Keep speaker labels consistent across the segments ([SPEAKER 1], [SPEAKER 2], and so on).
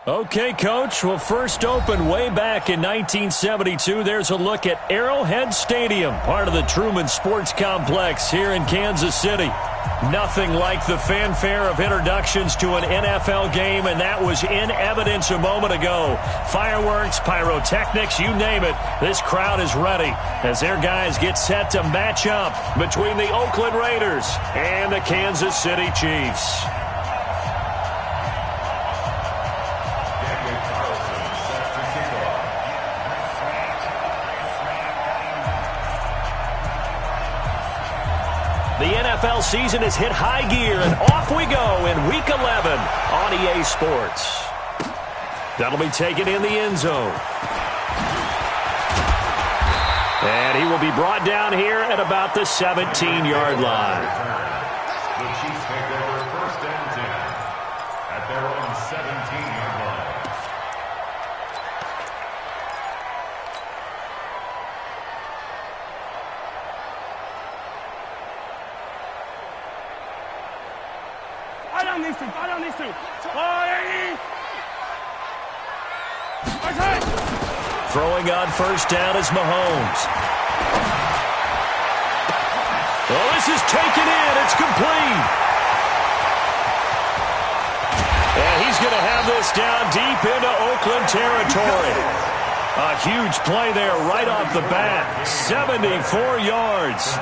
[SPEAKER 1] Okay, Coach. Well, first opened way back in 1972. There's a look at Arrowhead Stadium, part of the Truman Sports Complex here in Kansas City. Nothing like the fanfare of introductions to an NFL game, and that was in evidence a moment ago. Fireworks, pyrotechnics, you name it. This crowd is ready as their guys get set to match up between the Oakland Raiders and the Kansas City Chiefs. The NFL season has hit high gear, and off we go in Week 11 on EA Sports. That'll be taken in the end zone. And he will be brought down here at about the 17-yard line.
[SPEAKER 2] The Chiefs take over first and 10 at their own 17-yard line.
[SPEAKER 3] These two.
[SPEAKER 1] Throwing on first down is Mahomes. Oh, this is taken in. It's complete. And he's going to have this down deep into Oakland territory. A huge play there right off the bat. 74 yards.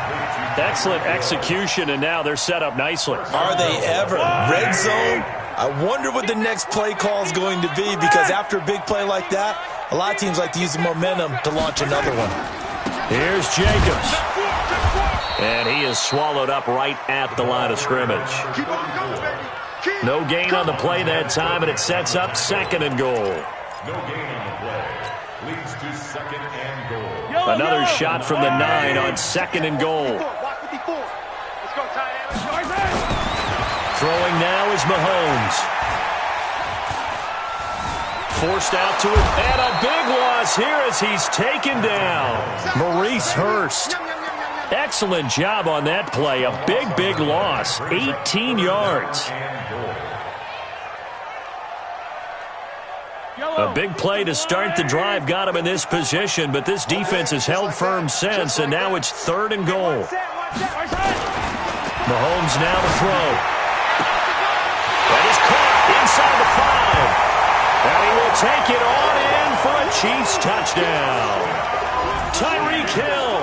[SPEAKER 1] Excellent execution, and now they're set up nicely.
[SPEAKER 4] Are they ever? Red zone? I wonder what the next play call is going to be, because after a big play like that, a lot of teams like to use the momentum to launch another one.
[SPEAKER 1] Here's Jacobs. And he is swallowed up right at the line of scrimmage. No gain on the play that time, and it sets up second and goal.
[SPEAKER 2] No gain on the play. Leads to second and goal.
[SPEAKER 1] Another shot from the 9 on second and goal. Throwing now is Mahomes. Forced out to it, and a big loss here as he's taken down. Maurice Hurst. Excellent job on that play. A big loss. 18 yards. A big play to start the drive got him in this position, but this defense has held firm since, and now it's third and goal. Mahomes now to throw. That is caught inside the 5. And he will take it on in for a Chiefs touchdown. Tyreek Hill,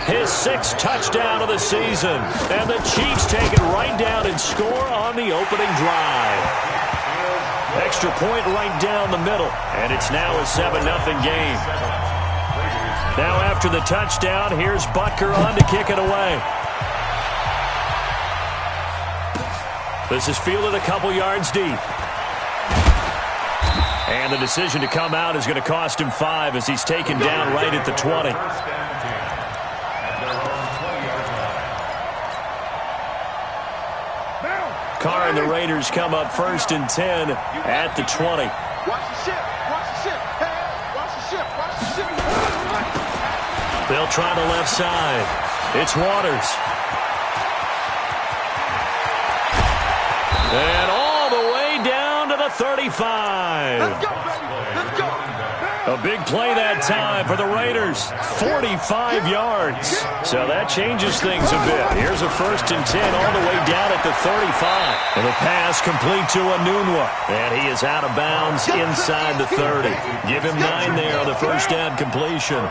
[SPEAKER 1] his 6th touchdown of the season. And the Chiefs take it right down and score on the opening drive. Extra point right down the middle. And it's now a 7-0 game. Now after the touchdown, here's Butker on to kick it away. This is fielded a couple yards deep. And the decision to come out is going to cost him 5 as he's taken down right at the 20. Carr and the Raiders come up first and 10 at the 20. They'll try the left side. It's Waters. And all the way down to the 35.
[SPEAKER 3] Let's go.
[SPEAKER 1] A big play that time for the Raiders. 45 yards. So that changes things a bit. Here's a first and 10 all the way down at the 35. And the pass complete to Anunwa. And he is out of bounds inside the 30. Give him 9 there on the first down completion.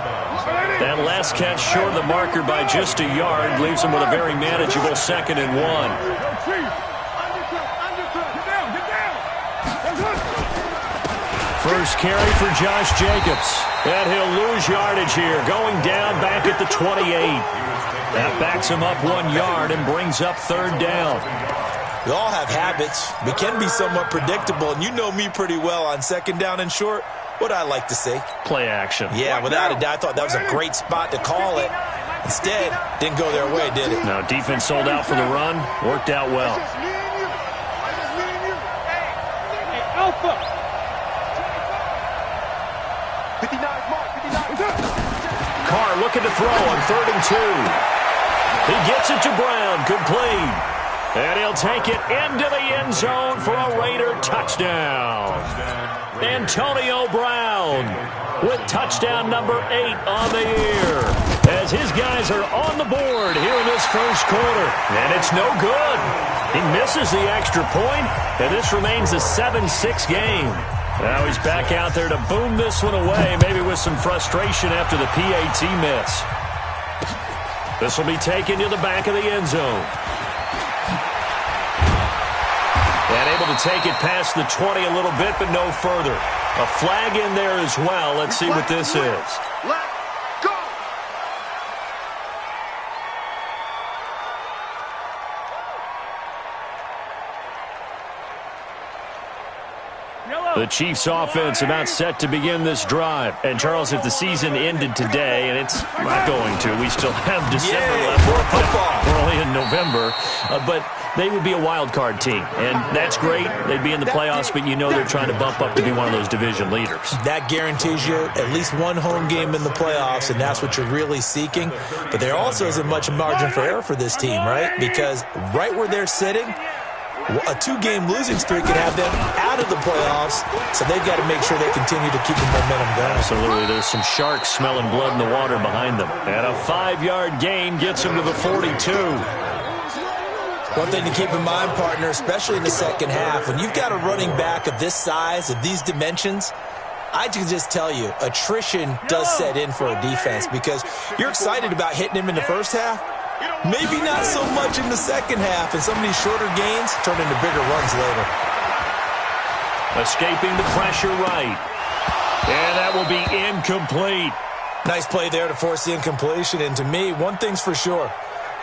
[SPEAKER 1] That last catch short of the marker by just a yard leaves him with a very manageable 2nd and 1. First carry for Josh Jacobs. And he'll lose yardage here, going down back at the 28. That backs him up 1 yard and brings up third down.
[SPEAKER 4] We all have habits. We can be somewhat predictable, and you know me pretty well on second down and short. What I like to say?
[SPEAKER 1] Play action.
[SPEAKER 4] Yeah, without a doubt, I thought that was a great spot to call it. Instead, didn't go their way, did it?
[SPEAKER 1] No, defense sold out for the run. Worked out well.
[SPEAKER 3] Alpha.
[SPEAKER 1] Carr looking to throw on 3rd and 2. He gets it to Brown, complete. And he'll take it into the end zone for a Raider touchdown. Antonio Brown with touchdown number 8 on the year, as his guys are on the board here in this first quarter. And it's no good. He misses the extra point, and this remains a 7-6 game. Now he's back out there to boom this one away, maybe with some frustration after the PAT miss. This will be taken to the back of the end zone. And able to take it past the 20 a little bit, but no further. A flag in there as well. Let's see what this is. The Chiefs offense about set to begin this drive. And Charles, if the season ended today, and it's not going to, we still have December left. We're only in November. But they would be a wild card team. And that's great. They'd be in the playoffs, but you know they're trying to bump up to be one of those division leaders. That guarantees you at least one home game in the playoffs, and that's what you're really seeking. But there also isn't much margin for error for this team, right? Because right where they're sitting, a 2-game losing streak could have them out of the playoffs, so they've got to make sure they continue to keep the momentum going. Absolutely. There's some sharks smelling blood in the water behind them. And a 5-yard gain gets them to the 42. One thing to keep in mind, partner, especially in the second half, when you've got a running back of this size, of these dimensions, I can just tell you, attrition does set in for a defense because you're excited about hitting him in the first half. Maybe not so much in the second half, and some of these shorter gains turn into bigger runs later. Escaping the pressure right. And that will be incomplete. Nice play there to force the incompletion, and to me, one thing's for sure.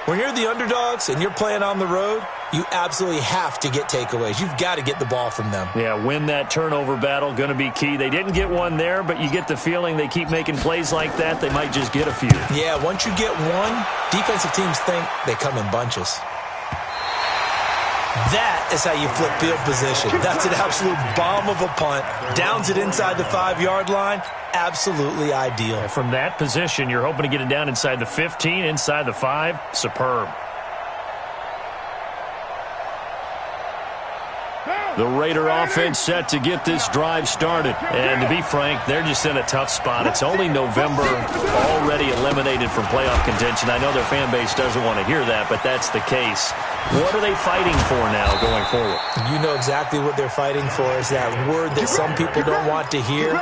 [SPEAKER 1] When you're the underdogs and you're playing on the road, you absolutely have to get takeaways. You've got to get the ball from them. Yeah, win that turnover battle, going to be key. They didn't get one there, but you get the feeling they keep making plays like that, they might just get a few. Yeah, once you get one, defensive teams think they come in bunches. That is how you flip field position. That's an absolute bomb of a punt. Downs it inside the 5-yard line. Absolutely ideal. From that position, you're hoping to get it down inside the 15, inside the 5. Superb. The Raider offense set to get this drive started. And to be frank, they're just in a tough spot. It's only November, already eliminated from playoff contention. I know their fan base doesn't want to hear that, but that's the case. What are they fighting for now going forward? You know exactly what they're fighting for. Is that word that some people don't want to hear,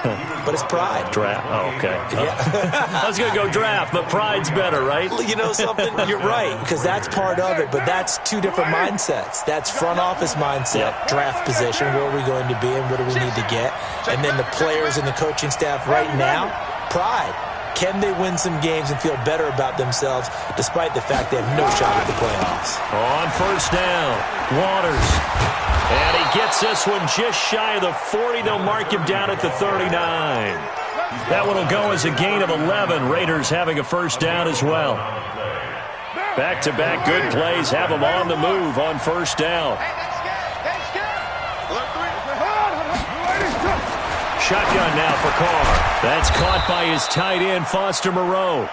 [SPEAKER 1] but it's pride. Draft. Oh, okay. Yeah. I was going to go draft, but pride's better, right? You know something? You're right, because that's part of it, but that's two different mindsets. That's front office mindset, draft position, where are we going to be and what do we need to get? And then the players and the coaching staff right now, pride. Can they win some games and feel better about themselves despite the fact they have no shot at the playoffs? On first down, Waters. And he gets this one just shy of the 40. They'll mark him down at the 39. That one will go as a gain of 11. Raiders having a first down as well. Back-to-back good plays have them on the move on first down. Shotgun now for Carr. That's caught by his tight end, Foster Moreau.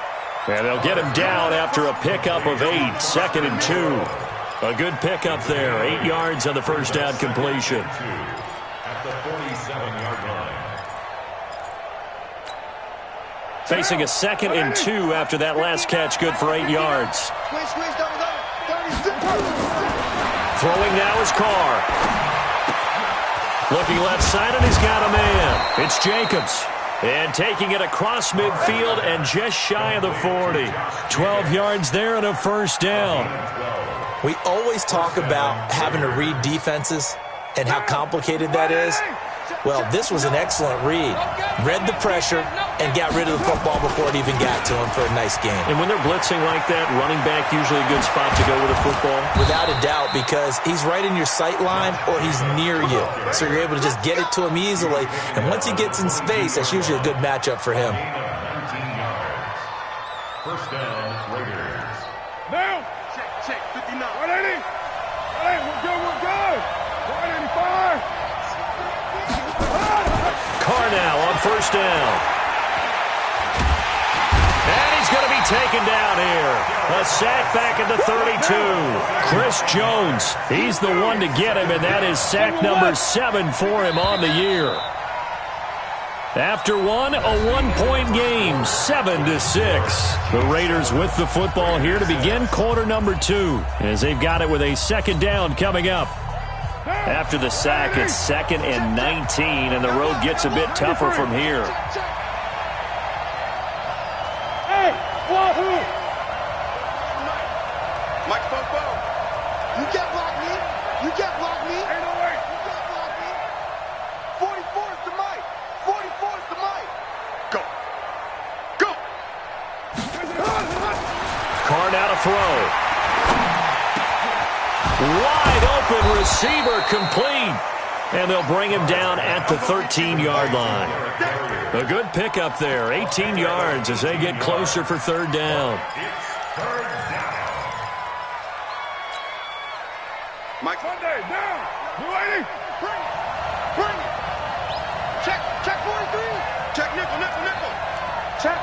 [SPEAKER 1] And they'll get him down after a pickup of 8, 2nd and 2. A good pickup there, 8 yards on the first down completion.
[SPEAKER 2] At the 47-yard line.
[SPEAKER 1] Facing a 2nd and 2 after that last catch, good for 8 yards. Throwing now is Carr. Looking left side, and he's got a man. It's Jacobs. And taking it across midfield and just shy of the 40. 12 yards there and a first down. We always talk about having to read defenses and how complicated that is. Well, this was an excellent read. Read the pressure and got rid of the football before it even got to him for a nice game. And when they're blitzing like that, running back usually a good spot to go with a football? Without a doubt, because he's right in your sight line or he's near you. So you're able to just get it to him easily. And once he gets in space, that's usually a good matchup for him.
[SPEAKER 2] 19 yards. First down, Raiders.
[SPEAKER 3] Now. Check, 59. 180. Hey, we're good. 185.
[SPEAKER 1] Carr now on first down. And he's going to be taken down here. A sack back at the 32. Chris Jones, he's the one to get him, and that is sack number 7 for him on the year. After one, a one-point game, 7-6. The Raiders with the football here to begin quarter number 2, as they've got it with a second down coming up. After the sack, it's 2nd and 19, and the road gets a bit tougher from here.
[SPEAKER 3] Hey, Wahoo!
[SPEAKER 5] Mike Popo, you can't block me. You can't block me.
[SPEAKER 3] Ain't no way.
[SPEAKER 5] You can't block me. 44 is the Mike. 44 is the Mike. Go. Go.
[SPEAKER 1] Carr now to throw. Wide open receiver, complete. And they'll bring him down at the 13-yard line. A good pickup there, 18 yards as they get closer for third down.
[SPEAKER 5] Mike.
[SPEAKER 3] Sunday, down. You ready?
[SPEAKER 5] Bring it. Bring it. Check 43. Check nickel. Check.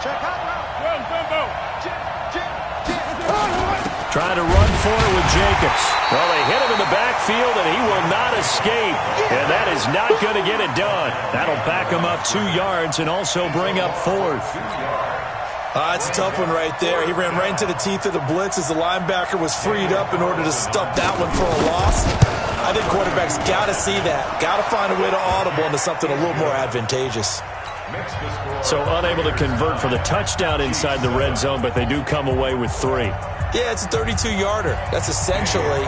[SPEAKER 5] Check out.
[SPEAKER 3] Well, Dumbo.
[SPEAKER 5] Check.
[SPEAKER 1] Trying to run for it with Jacobs. Well, they hit him in the backfield, and he will not escape. And that is not going to get it done. That'll back him up 2 yards and also bring up 4th.
[SPEAKER 4] It's a tough one right there. He ran right into the teeth of the blitz as the linebacker was freed up in order to stuff that one for a loss. I think quarterbacks got to see that. Got to find a way to audible into something a little more advantageous.
[SPEAKER 1] So unable to convert for the touchdown inside the red zone, but they do come away with 3.
[SPEAKER 4] Yeah, it's a 32-yarder. That's essentially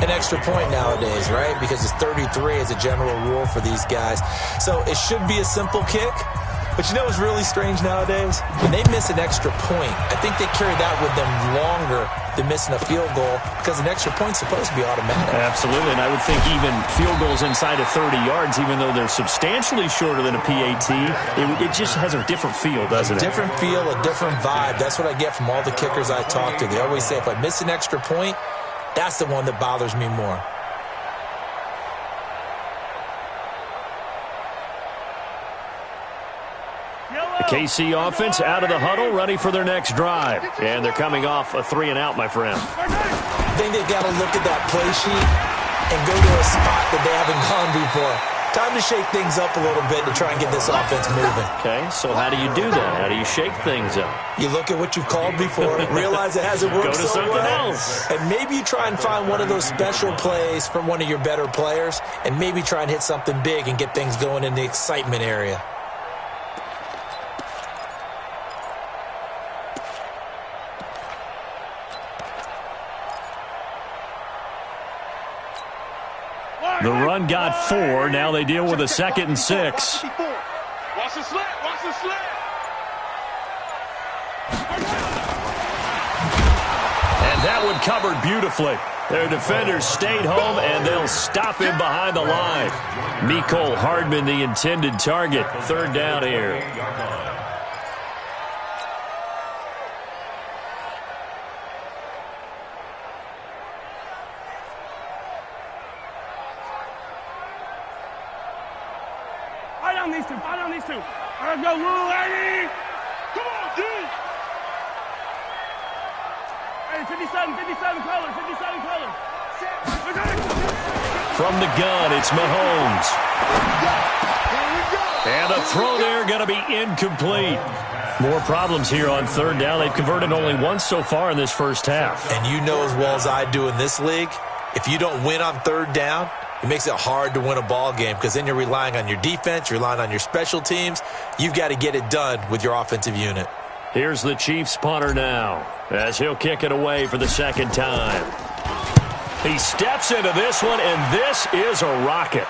[SPEAKER 4] an extra point nowadays, right? Because it's 33 as a general rule for these guys. So it should be a simple kick. But you know what's really strange nowadays? When they miss an extra point, I think they carry that with them longer than missing a field goal because an extra point's supposed to be automatic.
[SPEAKER 1] Absolutely, and I would think even field goals inside of 30 yards, even though they're substantially shorter than a PAT, it just has a different feel, doesn't it?
[SPEAKER 4] Different feel, a different vibe. That's what I get from all the kickers I talk to. They always say if I miss an extra point, that's the one that bothers me more.
[SPEAKER 1] KC offense out of the huddle, ready for their next drive. And they're coming off a 3-and-out, my friend.
[SPEAKER 4] I think they've got to look at that play sheet and go to a spot that they haven't gone before. Time to shake things up a little bit to try and get this offense moving.
[SPEAKER 1] Okay, so how do you do that? How do you shake things up?
[SPEAKER 4] You look at what you've called before, realize it hasn't worked
[SPEAKER 1] Go to
[SPEAKER 4] so
[SPEAKER 1] something
[SPEAKER 4] well,
[SPEAKER 1] else.
[SPEAKER 4] and maybe you try and find one of those special plays from one of your better players, and maybe try and hit something big and get things going in the excitement area.
[SPEAKER 1] The run got 4. Now they deal with a 2nd and 6.
[SPEAKER 3] Watch the slant. Watch the slant.
[SPEAKER 1] And that one covered beautifully. Their defenders stayed home, and they'll stop him behind the line. Mecole Hardman, the intended target. Third down here.
[SPEAKER 3] Fight on these two. Let's go, Rule, lady. Come on, D. Hey, 57 colors.
[SPEAKER 1] From the gun, it's Mahomes. And a throw there going to be incomplete. More problems here on third down. They've converted only once so far in this first half.
[SPEAKER 4] And you know as well as I do in this league, if you don't win on third down, it makes it hard to win a ball game because then you're relying on your defense, you're relying on your special teams. You've got to get it done with your offensive unit.
[SPEAKER 1] Here's the Chiefs punter now as he'll kick it away for the second time. He steps into this one, and this is a rocket.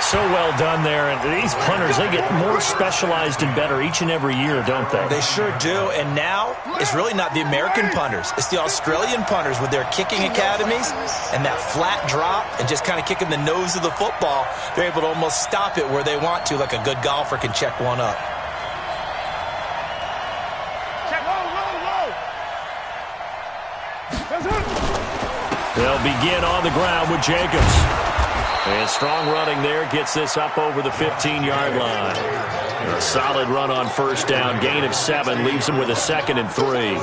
[SPEAKER 1] So well done there. And these punters, they get more specialized and better each and every year, don't they?
[SPEAKER 4] They sure do. And now it's really not the American punters. It's the Australian punters with their kicking academies and that flat drop and just kind of kicking the nose of the football. They're able to almost stop it where they want to, like a good golfer can check one up.
[SPEAKER 1] They'll begin on the ground with Jacobs. And strong running there gets this up over the 15-yard line. A solid run on first down. Gain of 7 leaves him with a 2nd and 3.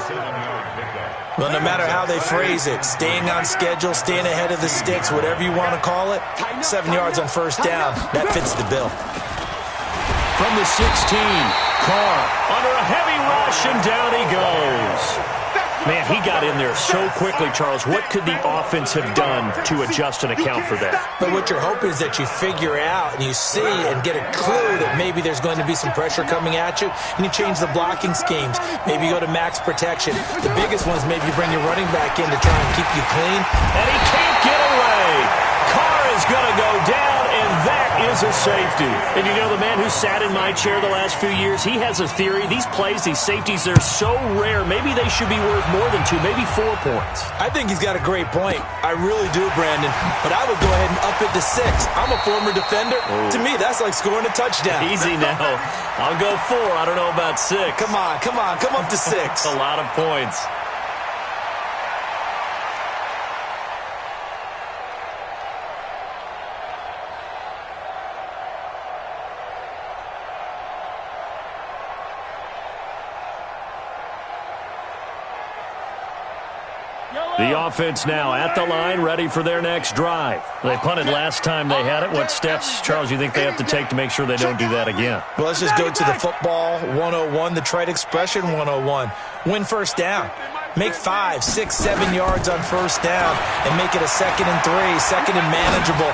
[SPEAKER 4] Well, no matter how they phrase it, staying on schedule, staying ahead of the sticks, whatever you want to call it, 7 yards on first down, that fits the bill.
[SPEAKER 1] From the 16, Carr under a heavy rush, and down he goes. Man, he got in there so quickly, Charles. What could the offense have done to adjust and account for that?
[SPEAKER 4] But what you're hoping is that you figure out and you see and get a clue that maybe there's going to be some pressure coming at you, and you change the blocking schemes. Maybe you go to max protection. The biggest one is maybe you bring your running back in to try and keep you clean.
[SPEAKER 1] And he can't get away. Carr is going to go down, and that is a safety. And you know, the man who sat in my chair the last few years, he has a theory. These plays, these safeties, they're so rare. Maybe they should be worth more than 2, maybe 4 points.
[SPEAKER 4] I think he's got a great point. I really do, Brandon. But I would go ahead and up it to 6. I'm a former defender. To me, that's like scoring a touchdown.
[SPEAKER 1] Easy now. I'll go 4. I don't know about 6.
[SPEAKER 4] Come on. Come up to 6.
[SPEAKER 1] A lot of points. The offense now at the line, ready for their next drive. They punted last time they had it. What steps, Charles, you think they have to take to make sure they don't do that again?
[SPEAKER 4] Well, let's just go to the football 101, the trite expression 101. Win first down. Make 5, 6, 7 yards on first down and make it a 2nd and 3, 2nd and manageable.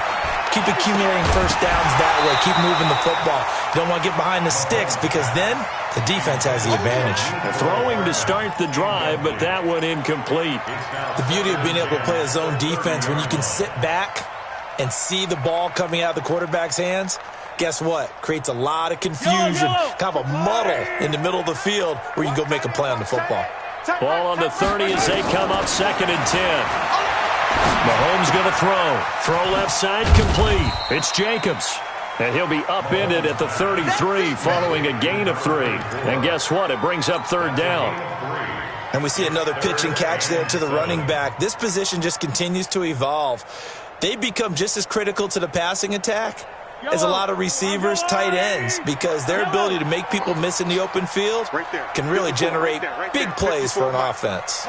[SPEAKER 4] Keep accumulating first downs that way. Keep moving the football. You don't want to get behind the sticks because then the defense has the advantage.
[SPEAKER 1] Throwing to start the drive, but that one incomplete.
[SPEAKER 4] The beauty of being able to play a zone defense when you can sit back and see the ball coming out of the quarterback's hands, guess what? Creates a lot of confusion, kind of a muddle in the middle of the field where you can go make a play on the football.
[SPEAKER 1] Ball on the 30 as they come up 2nd and 10. Mahomes going to throw. Throw left side, complete. It's Jacobs. And he'll be upended at the 33 following a gain of 3. And guess what? It brings up 3rd down.
[SPEAKER 4] And we see another pitch and catch there to the running back. This position just continues to evolve. They become just as critical to the passing attack as a lot of receivers, tight ends, because their ability to make people miss in the open field can really generate big plays for an offense.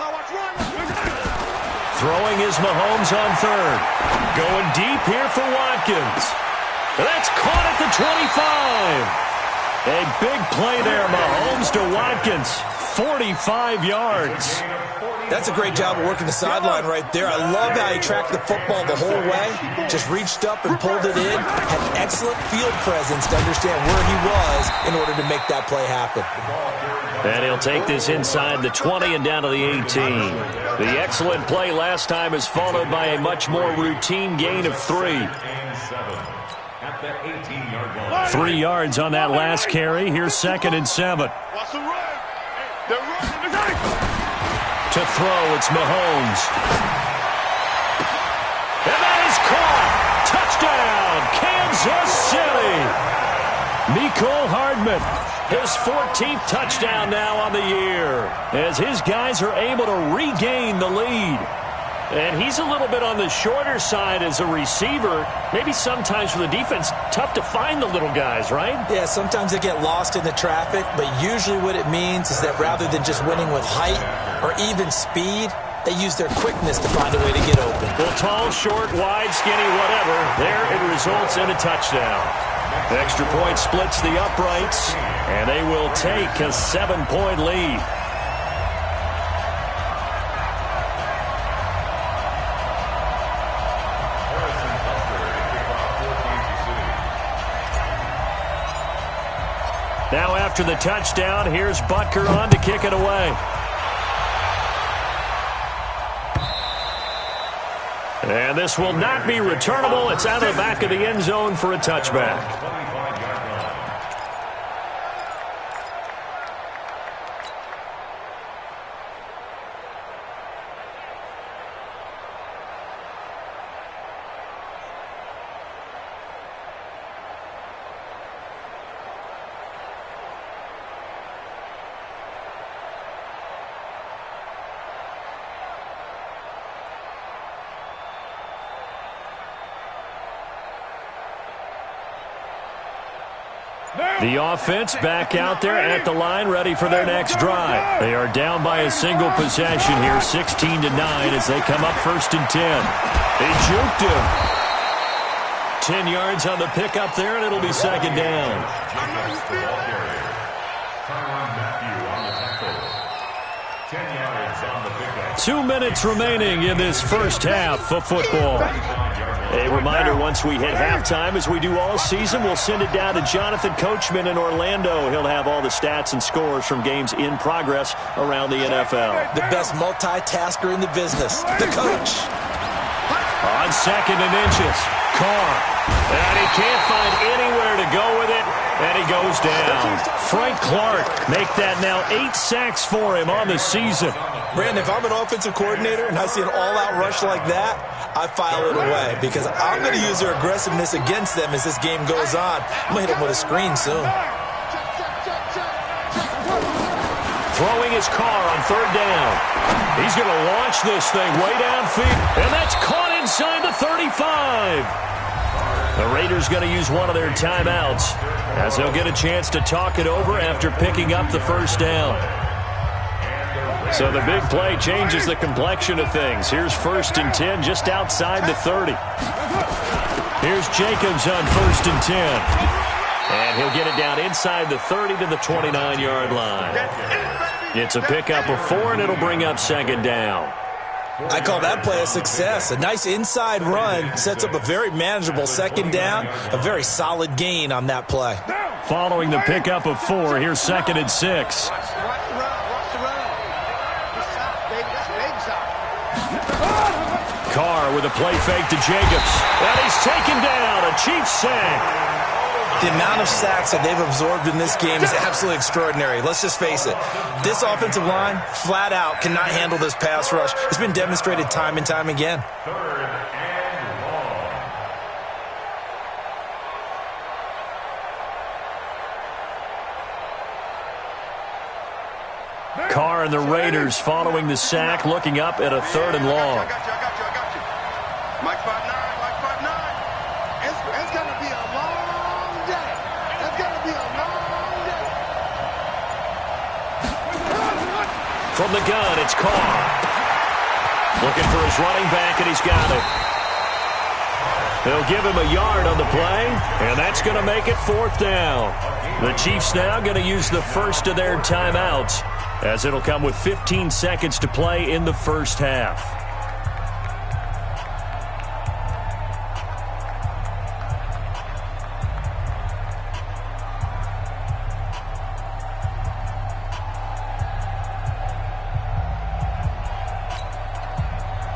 [SPEAKER 1] Throwing is Mahomes on 3rd. Going deep here for Watkins. That's caught at the 25. A big play there, Mahomes to Watkins. 45 yards.
[SPEAKER 4] That's a great job of working the sideline right there. I love how he tracked the football the whole way. Just reached up and pulled it in. Had excellent field presence to understand where he was in order to make that play happen.
[SPEAKER 1] And he'll take this inside the 20 and down to the 18. The excellent play last time is followed by a much more routine gain of 3. 3 yards on that last carry. Here's 2nd and 7. To throw, it's Mahomes. And that is caught. Touchdown, Kansas City. Mecole Hardman, his 14th touchdown now on the year, as his guys are able to regain the lead. And he's a little bit on the shorter side as a receiver. Maybe sometimes for the defense, tough to find the little guys, right?
[SPEAKER 4] Yeah, sometimes they get lost in the traffic, but usually what it means is that rather than just winning with height or even speed, they use their quickness to find a way to get open.
[SPEAKER 1] Well, tall, short, wide, skinny, whatever, there it results in a touchdown. The extra point splits the uprights, and they will take a 7-point lead. Now after the touchdown, here's Butker on to kick it away. And this will not be returnable. It's out of the back of the end zone for a touchback. The offense back out there at the line, ready for their next drive. They are down by a single possession here, 16-9, as they come up 1st and 10. They juked him. 10 yards on the pickup there, and it'll be 2nd down. 2 minutes remaining in this first half of football. A reminder, once we hit halftime, as we do all season, we'll send it down to Jonathan Coachman in Orlando. He'll have all the stats and scores from games in progress around the NFL.
[SPEAKER 4] The best multitasker in the business, the coach.
[SPEAKER 1] On 2nd and inches, Carr. And he can't find anywhere to go with it, and he goes down. Frank Clark make that now 8 sacks for him on the season.
[SPEAKER 4] Brandon, if I'm an offensive coordinator and I see an all-out rush like that, I file it away because I'm going to use their aggressiveness against them as this game goes on. I'm going to hit them with a screen soon.
[SPEAKER 1] Throwing his car on 3rd down. He's going to launch this thing way downfield, and that's caught inside the 35. The Raiders going to use one of their timeouts as they'll get a chance to talk it over after picking up the 1st down. So the big play changes the complexion of things. Here's 1st and 10 just outside the 30. Here's Jacobs on 1st and 10. And he'll get it down inside the 30 to the 29-yard line. It's a pickup of 4, and it'll bring up 2nd down.
[SPEAKER 4] I call that play a success. A nice inside run sets up a very manageable 2nd down, a very solid gain on that play.
[SPEAKER 1] Following the pickup of 4, here's 2nd and 6. Carr with a play fake to Jacobs. And he's taken down. A Chiefs sack.
[SPEAKER 4] The amount of sacks that they've absorbed in this game is absolutely extraordinary. Let's just face it. This offensive line, flat out, cannot handle this pass rush. It's been demonstrated time and time again.
[SPEAKER 2] 3rd and long.
[SPEAKER 1] Carr and the Raiders following the sack, looking up at a 3rd and long.
[SPEAKER 5] I got you. Mike 5'9", Mike 5'9". It's going to be a long day. It's going to be a long day.
[SPEAKER 1] From the gun, it's Carr. Looking for his running back, and he's got it. They'll give him a yard on the play, and that's going to make it 4th down. The Chiefs now going to use the first of their timeouts, as it'll come with 15 seconds to play in the first half.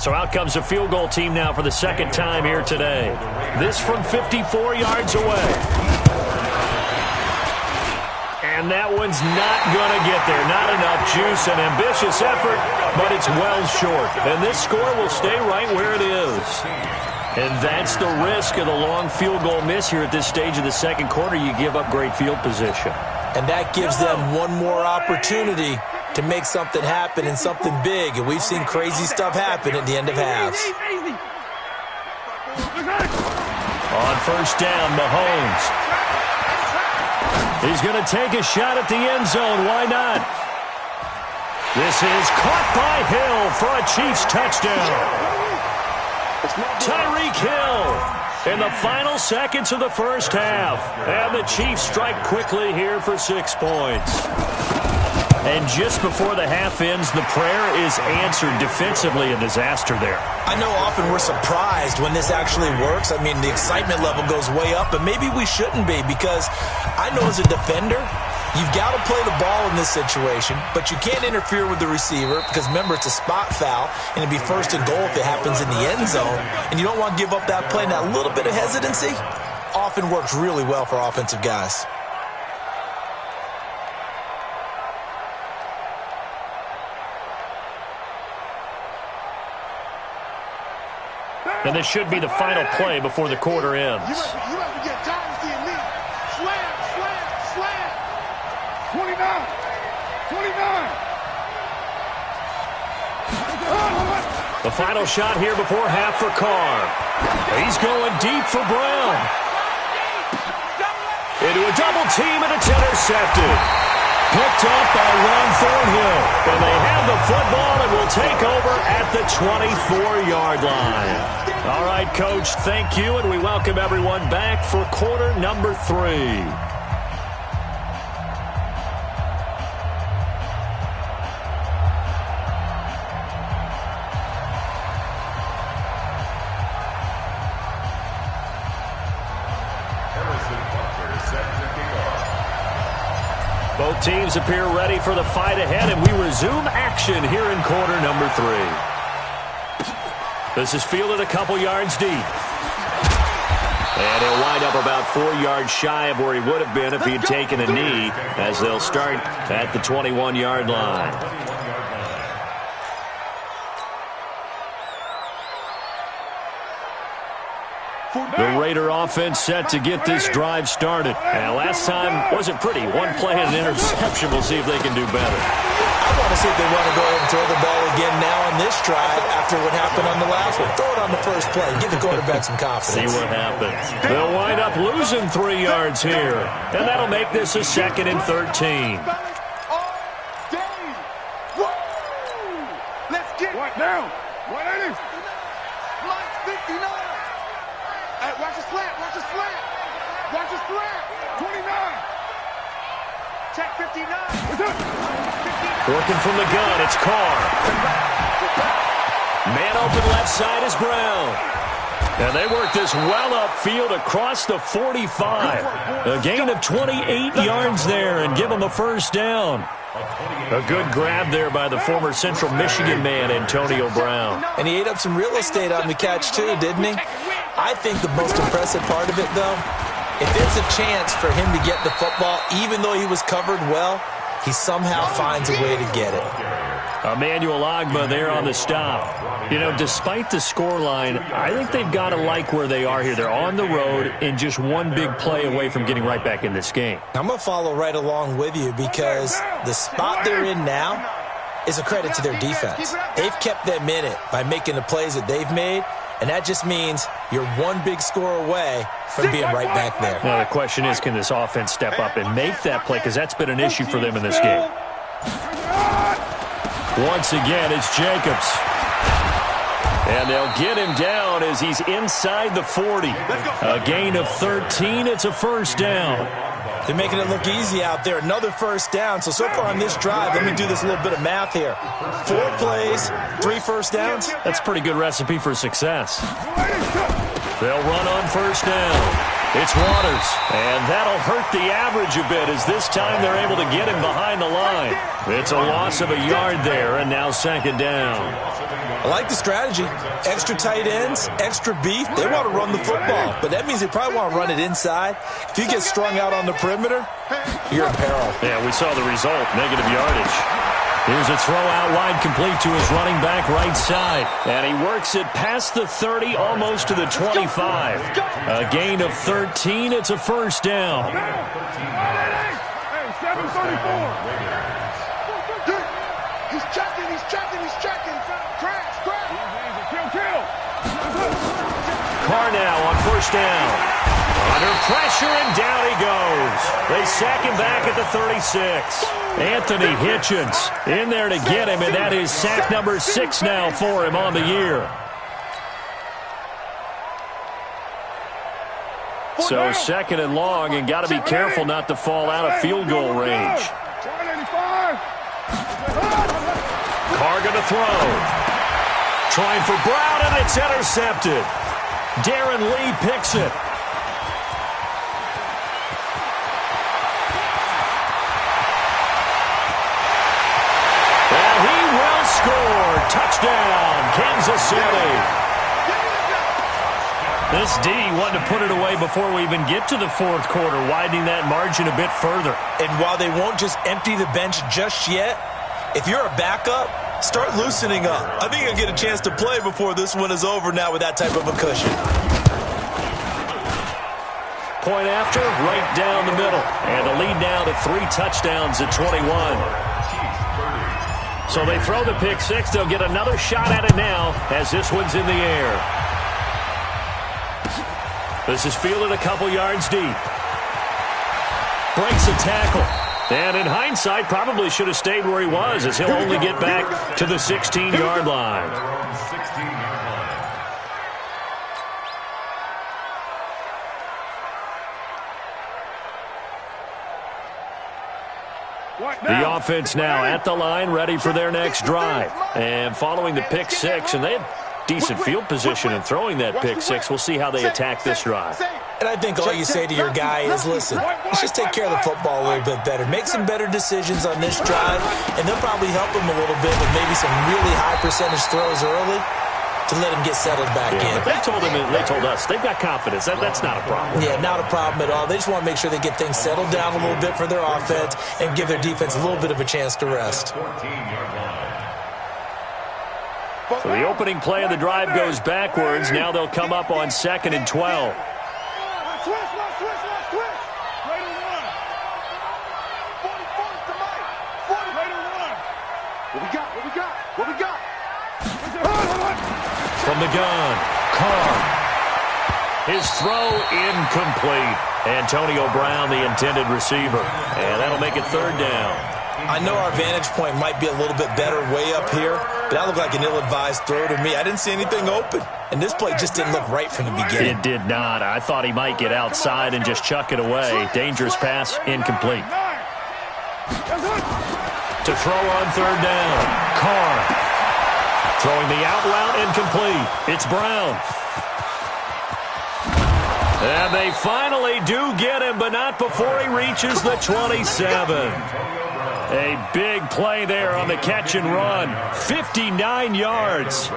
[SPEAKER 1] So out comes a field goal team now for the 2nd time here today. This from 54 yards away. And that one's not going to get there. Not enough juice, an ambitious effort, but it's well short. And this score will stay right where it is. And that's the risk of the long field goal miss here at this stage of the 2nd quarter. You give up great field position.
[SPEAKER 4] And that gives them one more opportunity to make something happen and something big. And we've seen crazy stuff happen at the end of halves.
[SPEAKER 1] On 1st down, Mahomes. He's going to take a shot at the end zone. Why not? This is caught by Hill for a Chiefs touchdown. Tyreek Hill in the final seconds of the first half. And the Chiefs strike quickly here for 6 points. And just before the half ends, the prayer is answered. Defensively, a disaster there.
[SPEAKER 4] I know often we're surprised when this actually works. I mean, the excitement level goes way up, but maybe we shouldn't be, because I know as a defender, you've got to play the ball in this situation, but you can't interfere with the receiver because, remember, it's a spot foul, and it'd be 1st and goal if it happens in the end zone, and you don't want to give up that play. Now, a little bit of hesitancy often works really well for offensive guys.
[SPEAKER 1] And this should be the final play before the quarter ends.
[SPEAKER 5] You have to get dynasty in me. Slam.
[SPEAKER 3] 29.
[SPEAKER 1] The final shot here before half for Carr. He's going deep for Brown. Into a double team, and it's intercepted. Picked up by Ron Thornhill. And they have the football and will take over at the 24-yard line. All right, Coach, thank you, and we welcome everyone back for quarter number 3. Both teams appear ready for the fight ahead, and we resume action here in quarter number 3. This is fielded a couple yards deep. And he'll wind up about 4 yards shy of where he would have been if he had taken a knee, as they'll start at the 21-yard line. The Raider offense set to get this drive started. And last time wasn't pretty. One play and an interception. We'll see if they can do better.
[SPEAKER 4] I want to see if they want to go ahead and throw the ball again now on this drive after what happened on the last one. Throw it on the first play. Give the quarterback some confidence.
[SPEAKER 1] See what happens. They'll wind up losing 3 yards here. And that'll make this a 2nd and 13.
[SPEAKER 5] Let's get
[SPEAKER 3] What down? 180.
[SPEAKER 5] Block 59. Watch the slant. Watch the slant. Watch the slant.
[SPEAKER 3] 29.
[SPEAKER 5] Check 59.
[SPEAKER 1] Working from the gun, it's Carr. Man open left side is Brown. And they work this well upfield across the 45. A gain of 28 yards there and give them a first down. A good grab there by the former Central Michigan man, Antonio Brown.
[SPEAKER 4] And he ate up some real estate on the catch too, didn't he? I think the most impressive part of it, though, if there's a chance for him to get the football, even though he was covered well, he somehow finds a way to get it.
[SPEAKER 1] Emmanuel Ogbah there on the stop. You know, despite the scoreline, I think they've got to like where they are here. They're on the road and just one big play away from getting right back in this game.
[SPEAKER 4] I'm going to follow right along with you because the spot they're in now is a credit to their defense. They've kept them in it by making the plays that they've made, and that just means you're one big score away from being right back there.
[SPEAKER 1] Now, the question is, can this offense step up and make that play? Because that's been an issue for them in this game. Once again, it's Jacobs. And they'll get him down as he's inside the 40. A gain of 13. It's a first down.
[SPEAKER 4] They're making it look easy out there. Another first down. So far on this drive, let me do this little bit of math here. 4 plays, 3 first downs.
[SPEAKER 1] That's a pretty good recipe for success. They'll run on first down. It's Waters. And that'll hurt the average a bit as this time they're able to get him behind the line. It's a loss of a yard there, and now 2nd down.
[SPEAKER 4] I like the strategy. Extra tight ends, extra beef. They want to run the football, but that means they probably want to run it inside. If you get strung out on the perimeter, you're in peril.
[SPEAKER 1] Yeah, we saw the result, negative yardage. Here's a throw out wide complete to his running back right side. And he works it past the 30, almost to the 25. A gain of 13. It's a first down.
[SPEAKER 3] Hey, 734.
[SPEAKER 5] He's checking. Crash.
[SPEAKER 3] Kill.
[SPEAKER 1] Carr now on first down. Under pressure, and down he goes. They sack him back at the 36. Anthony Hitchens in there to get him, and that is sack number 6 now for him on the year. So 2nd and long, and got to be careful not to fall out of field goal range.
[SPEAKER 3] 185.
[SPEAKER 1] Carr going to throw. Trying for Brown, and it's intercepted. Darren Lee picks it. And he will score. Touchdown, Kansas City. This D wanted to put it away before we even get to the 4th quarter, widening that margin a bit further.
[SPEAKER 4] And while they won't just empty the bench just yet, if you're a backup, start loosening up. I think you'll get a chance to play before this one is over now with that type of a cushion.
[SPEAKER 1] Point after, right down the middle. And the lead now to 3 touchdowns at 21. So they throw the pick 6. They'll get another shot at it now as this one's in the air. This is fielded a couple yards deep. breaks a tackle. And in hindsight, probably should have stayed where he was, as he'll only get back to the 16-yard line.
[SPEAKER 2] Their own 16-yard line.
[SPEAKER 1] The offense now at the line, ready for their next drive. And following the pick six, and they had decent field position in throwing that pick six. We'll see how they attack this drive.
[SPEAKER 4] And I think all you say to your guy is, listen, let's just take care of the football a little bit better. Make some better decisions on this drive, and they'll probably help him a little bit with maybe some really high percentage throws early to let him get settled back in.
[SPEAKER 1] But they told us they've got confidence. That's not a problem.
[SPEAKER 4] Yeah, not a problem at all. They just want to make sure they get things settled down a little bit for their offense and give their defense a little bit of a chance to rest.
[SPEAKER 2] 14-yard line.
[SPEAKER 1] So the opening play of the drive goes backwards. Now they'll come up on 2nd and 12.
[SPEAKER 5] What we got?
[SPEAKER 1] From the gun, Carr. His throw incomplete. Antonio Brown, the intended receiver. And that'll make it 3rd down.
[SPEAKER 4] I know our vantage point might be a little bit better way up here, but that looked like an ill-advised throw to me. I didn't see anything open, and this play just didn't look right from the beginning.
[SPEAKER 1] It did not. I thought he might get outside and just chuck it away. Dangerous pass, incomplete. To throw on 3rd down, Carr. Throwing the out route, incomplete. It's Brown. And they finally do get him, but not before he reaches the 27. A big play there on the catch and run. 59 yards.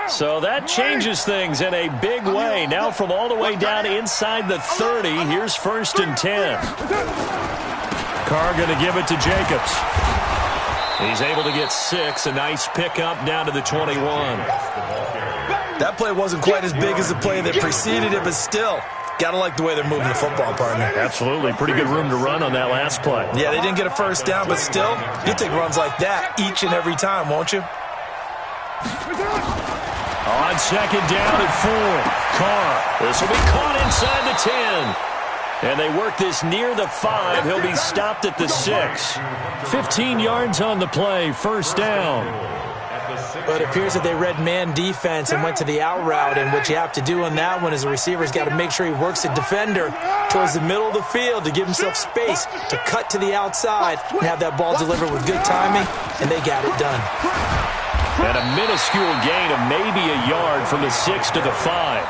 [SPEAKER 1] So that changes things in a big way. Now from all the way down inside the 30, here's 1st and 10. Carr going to give it to Jacobs. He's able to get 6. A nice pickup down to the 21.
[SPEAKER 4] That play wasn't quite as big as the play that preceded it, but still, got to like the way they're moving the football, partner.
[SPEAKER 1] Absolutely. Pretty good room to run on that last play.
[SPEAKER 4] Yeah, they didn't get a 1st down, but still, you'll take runs like that each and every time, won't you?
[SPEAKER 1] On 2nd down and 4. Carr. This will be caught inside the 10. And they work this near the 5. He'll be stopped at the 6. 15 yards on the play. 1st down.
[SPEAKER 4] But it appears that they read man defense and went to the out route. And what you have to do on that one is the receiver's got to make sure he works the defender towards the middle of the field to give himself space to cut to the outside and have that ball delivered with good timing. And they got it done.
[SPEAKER 1] And a minuscule gain of maybe a yard from the 6 to the 5.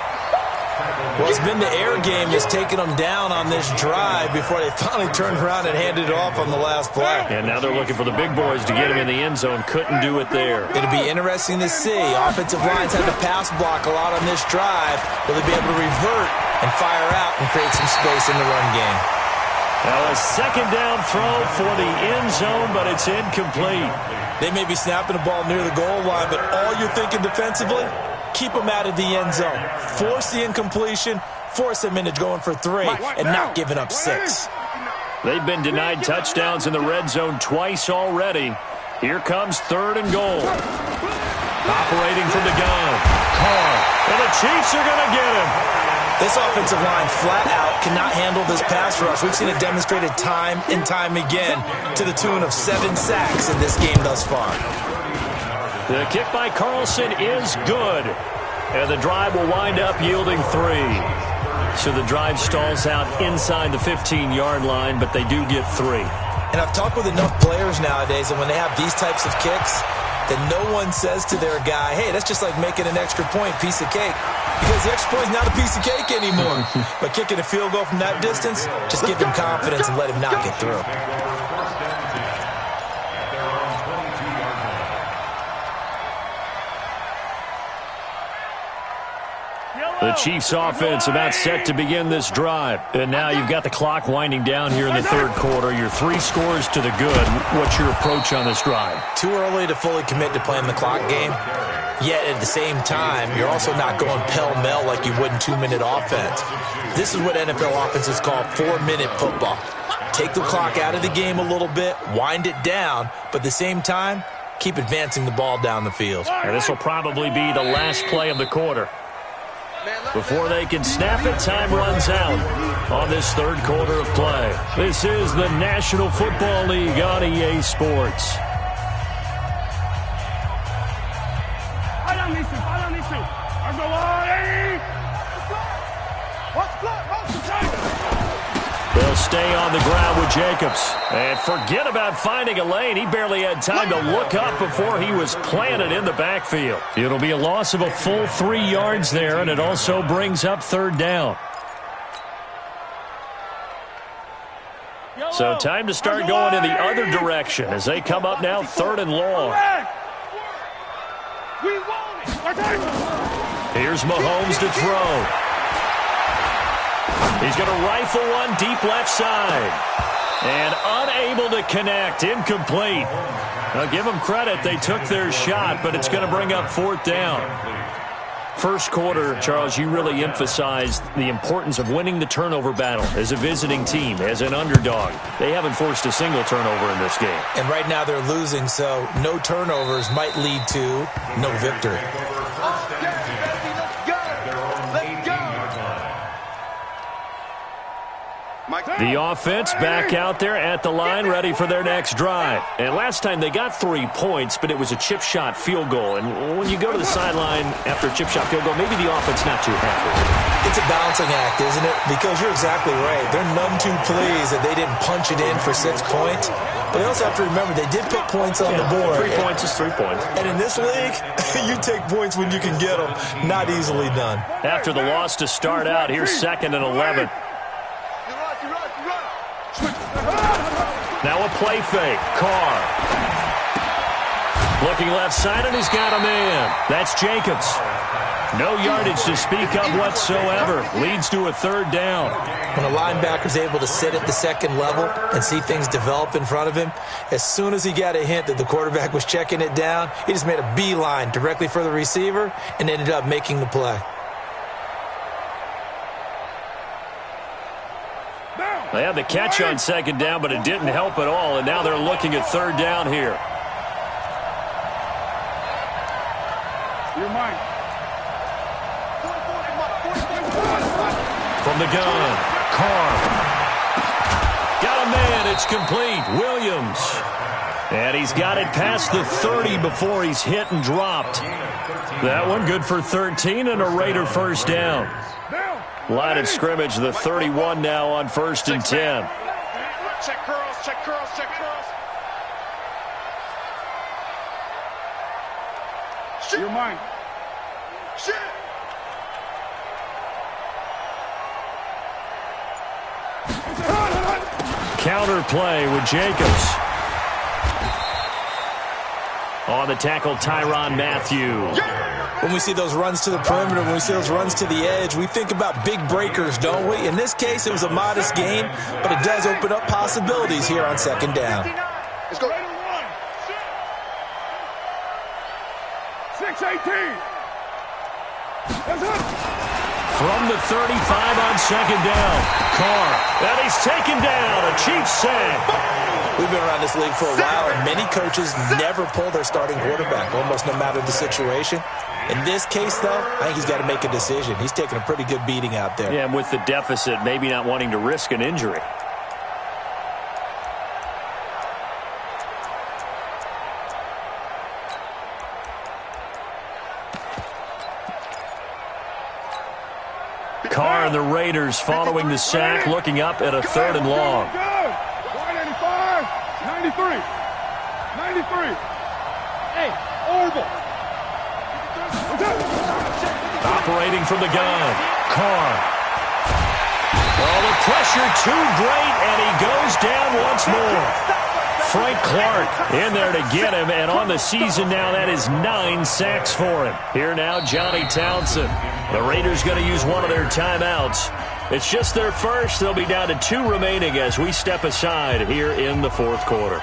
[SPEAKER 4] Well, it's been the air game that's taken them down on this drive before they finally turned around and handed it off on the last play.
[SPEAKER 1] And now they're looking for the big boys to get him in the end zone. Couldn't do it there.
[SPEAKER 4] It'll be interesting to see. Offensive lines had to pass block a lot on this drive. Will they be able to revert and fire out and create some space in the run game?
[SPEAKER 1] Now a 2nd down throw for the end zone, but it's incomplete.
[SPEAKER 4] They may be snapping the ball near the goal line, but all you're thinking defensively, keep them out of the end zone. Force the incompletion, force them into going for 3, and not giving up 6.
[SPEAKER 1] They've been denied touchdowns in the red zone twice already. Here comes 3rd and goal. Operating from the gun, Carr. And the Chiefs are going to get him.
[SPEAKER 4] This offensive line flat out cannot handle this pass rush. We've seen it demonstrated time and time again to the tune of 7 sacks in this game thus far.
[SPEAKER 1] The kick by Carlson is good. And the drive will wind up yielding 3. So the drive stalls out inside the 15-yard line, but they do get 3.
[SPEAKER 4] And I've talked with enough players nowadays, and when they have these types of kicks, that no one says to their guy, hey, that's just like making an extra point, piece of cake. Because the extra point is not a piece of cake anymore. But kicking a field goal from that distance, just give him confidence and let him knock it through.
[SPEAKER 1] The Chiefs offense about set to begin this drive. And now you've got the clock winding down here in the 3rd quarter. You're 3 scores to the good. What's your approach on this drive?
[SPEAKER 4] Too early to fully commit to playing the clock game. Yet at the same time, you're also not going pell-mell like you would in 2-minute offense. This is what NFL offenses call 4-minute football. Take the clock out of the game a little bit, wind it down, but at the same time, keep advancing the ball down the field.
[SPEAKER 1] And this will probably be the last play of the quarter. Before they can snap it, time runs out on this third quarter of play. This is the National Football League on EA Sports.
[SPEAKER 3] Fight on these two. I'll go on, Eddie.
[SPEAKER 1] They'll stay on the ground with Jacobs. And forget about finding a lane. He barely had time to look up before he was planted in the backfield. It'll be a loss of a full 3 yards there, and it also brings up third down. So time to start going in the other direction as they come up now third and long. Here's Mahomes to throw. He's going to rifle one deep left side. And unable to connect. Incomplete. Now give them credit. They took their shot, but it's going to bring up fourth down. First quarter, Charles, you really emphasized the importance of winning the turnover battle as a visiting team, as an underdog. They haven't forced a single turnover in this game.
[SPEAKER 4] And right now they're losing, so no turnovers might lead to no victory.
[SPEAKER 1] The offense back out there at the line, ready for their next drive. And last time they got 3 points, but it was a chip shot field goal. And when you go to the sideline after a chip shot field goal, maybe the offense not too happy.
[SPEAKER 4] It's a balancing act, isn't it? Because you're exactly right. They're none too pleased that they didn't punch it in for 6 points. But they also have to remember they did put points on the board.
[SPEAKER 1] 3 points is 3 points.
[SPEAKER 4] And in this league, you take points when you can get them. Not easily done.
[SPEAKER 1] After the loss to start out, here's 2nd and 11. Now a play fake. Carr. Looking left side, and he's got a man. That's Jacobs. No yardage to speak of whatsoever. Leads to a third down.
[SPEAKER 4] When a linebacker's able to sit at the second level and see things develop in front of him, as soon as he got a hint that the quarterback was checking it down, he just made a beeline directly for the receiver and ended up making the play.
[SPEAKER 1] They had the catch on second down, but it didn't help at all, and now they're looking at third down here.
[SPEAKER 3] You're mine.
[SPEAKER 1] From the gun, Carr. Got a man, it's complete. Williams. And he's got it past the 30 before he's hit and dropped. That one good for 13 and a Raider first down. Line of scrimmage, the 31 now on 1st and 10.
[SPEAKER 5] Check curls, check curls, check curls. Shit.
[SPEAKER 3] You're mine.
[SPEAKER 5] Shit.
[SPEAKER 1] Counter play with Jacobs. On the tackle, Tyrann Mathieu.
[SPEAKER 4] When we see those runs to the perimeter, when we see those runs to the edge, we think about big breakers, don't we? In this case, it was a modest gain, but it does open up possibilities here on second down.
[SPEAKER 5] Let's go.
[SPEAKER 3] 6-18.
[SPEAKER 1] From the 35 on second down, Carr. And he's taken down, a Chiefs sack.
[SPEAKER 4] We've been around this league for a while, and many coaches never pull their starting quarterback, almost no matter the situation. In this case, though, I think he's got to make a decision. He's taking a pretty good beating out there.
[SPEAKER 1] Yeah, and with the deficit, maybe not wanting to risk an injury. Carr and the Raiders following the sack, looking up at a third and long.
[SPEAKER 3] 185, 93, 93. Hey, Orville.
[SPEAKER 1] Operating from the gun, Carr. Oh, the pressure too great, and he goes down once more. Frank Clark in there to get him, and on the season now, that is 9 sacks for him. Here now, Johnny Townsend. The Raiders going to use one of their timeouts. It's just their first. They'll be down to 2 remaining as we step aside here in the fourth quarter.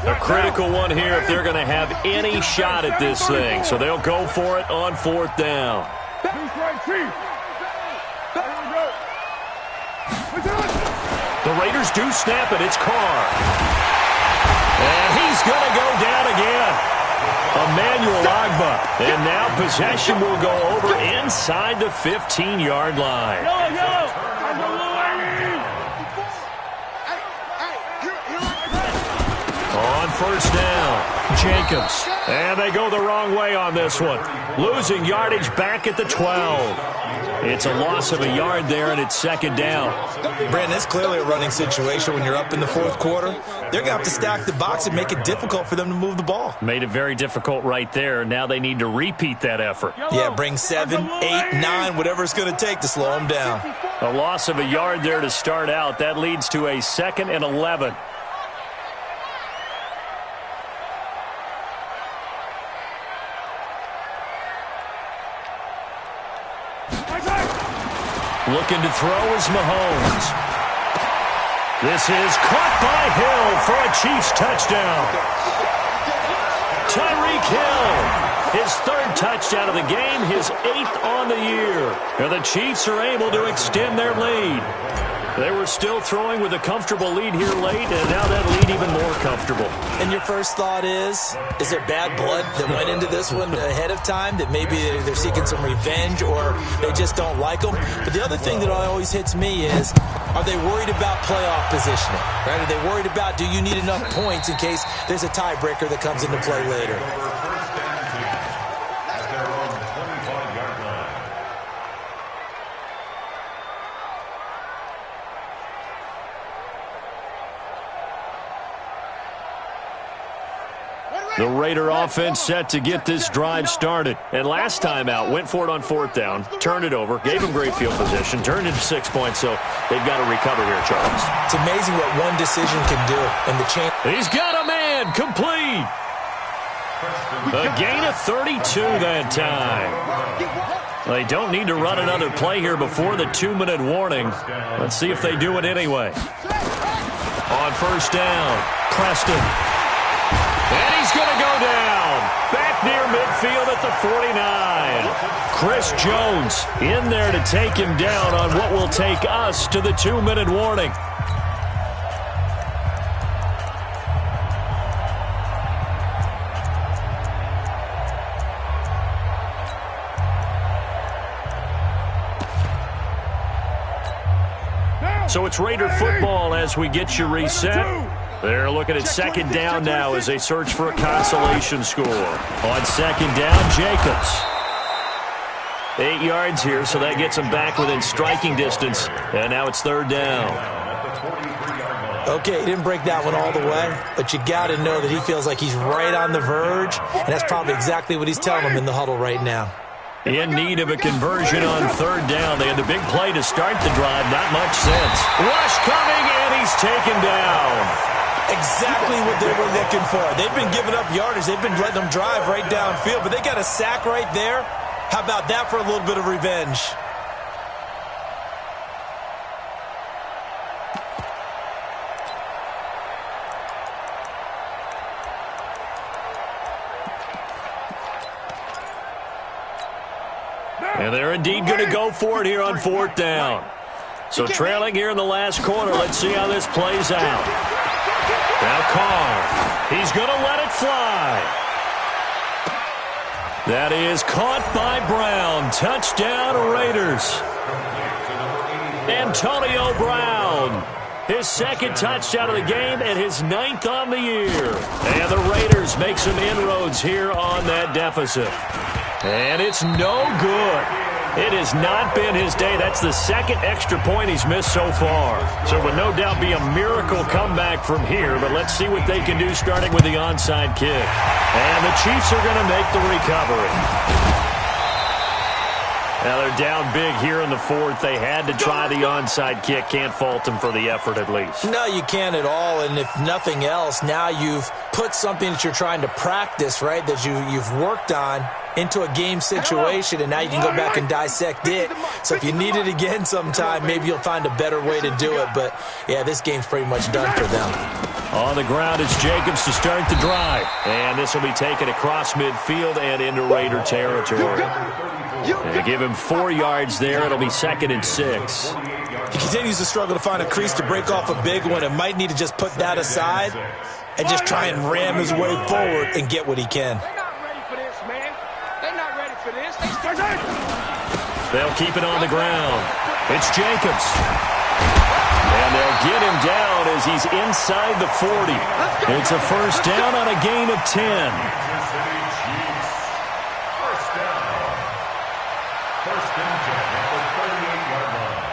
[SPEAKER 1] A critical one here if they're going to have any shot at this thing. So they'll go for it on fourth down.
[SPEAKER 3] Who's right, Chief?
[SPEAKER 1] The Raiders Raiders do snap it. It's Carr. And he's going to go down again. Emmanuel Agba. And now possession will go over inside the 15-yard line. On first down, Jacobs. And they go the wrong way on this one. Losing yardage back at the 12. It's a loss of a yard there, and it's second down.
[SPEAKER 4] Brandon, it's clearly a running situation when you're up in the fourth quarter. They're going to have to stack the box and make it difficult for them to move the ball.
[SPEAKER 1] Made it very difficult right there. Now they need to repeat that effort.
[SPEAKER 4] Yeah, bring 7, 8, 9, whatever it's going to take to slow them down.
[SPEAKER 1] A loss of a yard there to start out. That leads to a 2nd and 11. Looking to throw is Mahomes. This is caught by Hill for a Chiefs touchdown. Tyreek Hill, his 3rd touchdown of the game, his 8th on the year. And the Chiefs are able to extend their lead. They were still throwing with a comfortable lead here late, and now that lead even more comfortable.
[SPEAKER 4] And your first thought is there bad blood that went into this one ahead of time, that maybe they're seeking some revenge or they just don't like them? But the other thing that always hits me is, are they worried about playoff positioning? Right? Are they worried about, do you need enough points in case there's a tiebreaker that comes into play later?
[SPEAKER 1] The Raider offense set to get this drive started. And last time out, went for it on 4th down, turned it over, gave them great field position, turned into 6 points, so they've got to recover here, Charles.
[SPEAKER 4] It's amazing what one decision can do. And the chain.
[SPEAKER 1] He's got a man, complete. A gain of 32 that time. They don't need to run another play here before the 2-minute warning. Let's see if they do it anyway. On first down, Preston. And he's going to go down. Back near midfield at the 49. Chris Jones in there to take him down on what will take us to the 2-minute warning. So it's Raider football as we get you reset. They're looking at second down now as they search for a consolation score. On second down, Jacobs. 8 yards here, so that gets him back within striking distance. And now it's third down.
[SPEAKER 4] Okay, he didn't break that one all the way, but you got to know that he feels like he's right on the verge, and that's probably exactly what he's telling him in the huddle right now.
[SPEAKER 1] In need of a conversion on third down. They had the big play to start the drive. Not much sense. Rush coming, and he's taken down.
[SPEAKER 4] Exactly what they were looking for. They've been giving up yardage. They've been letting them drive right downfield, but they got a sack right there. How about that for a little bit of revenge?
[SPEAKER 1] And they're indeed going to go for it here on fourth down. So trailing here in the last quarter. Let's see how this plays out. Now Carr. He's going to let it fly. That is caught by Brown. Touchdown Raiders. Antonio Brown. His second touchdown of the game and his 9th on the year. And the Raiders make some inroads here on that deficit. And it's no good. It has not been his day. That's the second extra point he's missed so far. So it would no doubt be a miracle comeback from here, but let's see what they can do starting with the onside kick. And the Chiefs are going to make the recovery. Now they're down big here in the fourth. They had to try the onside kick. Can't fault them for the effort at least.
[SPEAKER 4] No, you can't at all. And if nothing else, now you've put something that you're trying to practice, right, that you've worked on into a game situation, and now you can go back and dissect it. So if you need it again sometime, maybe you'll find a better way to do it. But, yeah, this game's pretty much done for them.
[SPEAKER 1] On the ground, it's Jacobs to start the drive. And this will be taken across midfield and into Raider territory. They give him 4 yards there. It'll be 2nd and 6.
[SPEAKER 4] He continues to struggle to find a crease to break off a big one and might need to just put that aside and just try and ram his way forward and get what he can.
[SPEAKER 5] They're not ready for this, man. They're not ready for this.
[SPEAKER 1] They'll keep it on the ground. It's Jacobs. And they'll get him down as he's inside the 40. It's a first down on a gain of 10.
[SPEAKER 2] Kansas City Chiefs. First down. First and 10 at the 38-yard line.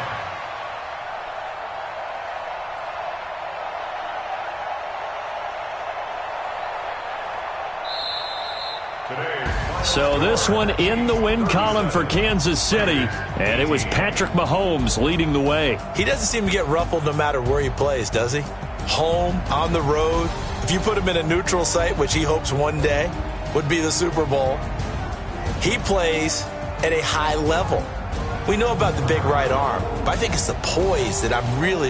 [SPEAKER 1] So this one in the win column for Kansas City, and it was Patrick Mahomes leading the way.
[SPEAKER 4] He doesn't seem to get ruffled no matter where he plays, does he? Home, on the road. If you put him in a neutral site, which he hopes one day would be the Super Bowl, he plays at a high level. We know about the big right arm, but I think it's the poise that I'm really